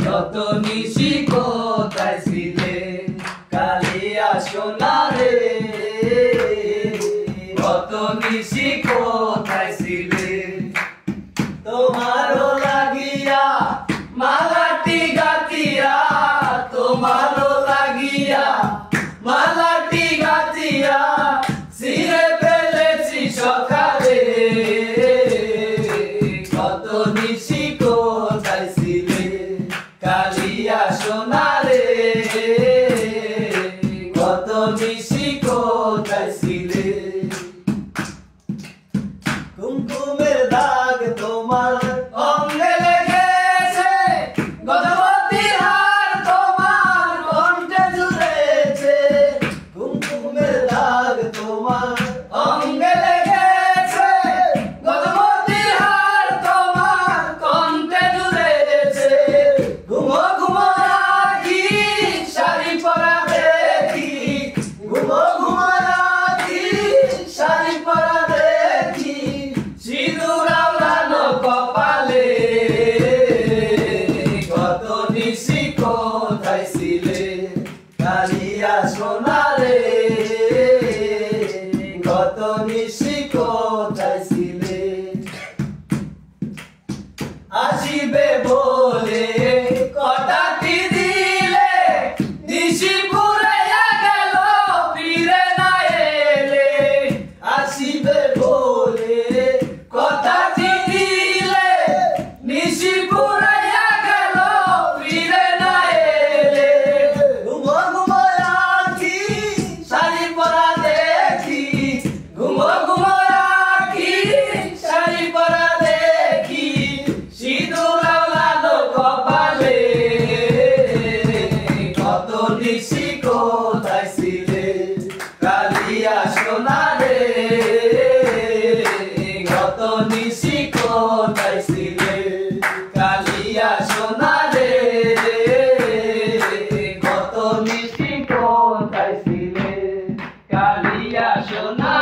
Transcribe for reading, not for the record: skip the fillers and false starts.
কত নিশি কোথায় ছিলে কালিয়া সোনা রে, কত নিশি কোথায় ছিলে। তোমারও লাগিয়া মালাটি গাতিয়া, তোমারও লাগিয়া মালাটি গাতিয়া ছিঁড়ে ফেলেছি সকালে। কত নিশি কোথায় ছিলে কালিয়া সোনা রে, কত নিশি কোথায় ছিলে। কুমকুমের দাগ তোমার অঙ্গে লেগেছে, গজবতীর হার তোমার কণ্ঠে জুড়েছে। কুমকুমের দাগ তোমার অঙ্গে লেগেছে, গজবতীর হার তোমার কণ্ঠে জুড়েছে। ঘুমো ঘুমো রাখি শাড়ি পরা দেখি, ঘুমো ঘুমো রাখি শাড়ি পরা দেখি, সিঁদুর আওড়ানো কপালে। কত নিশি কোথায় ছিলে কালিয়া সোনা রে, কত নিশি কোথায় ছিলে। আসিবে বলে কথাটি দিলে, নিশি পুরাইয়া গেল ফিরে না এলে। আসিবে বলে কথাটি দিলে, নিশি পুরাইয়া গেল ফিরে না এলে। ঘুমো ঘুমো রাখি শাড়ি পরা দেখি, ঘুমো ঘুমো রাখি শাড়ি পরা দেখি, সিঁদুর আওড়ানো কপালে। কত নিশি কোথায় ছিলে কালিয়া সোনা রে, কত নিশি কোথায় ছিলে কালিয়া সোনা রে, কত নিশি কোথায় ছিলে কালিয়া সোনা।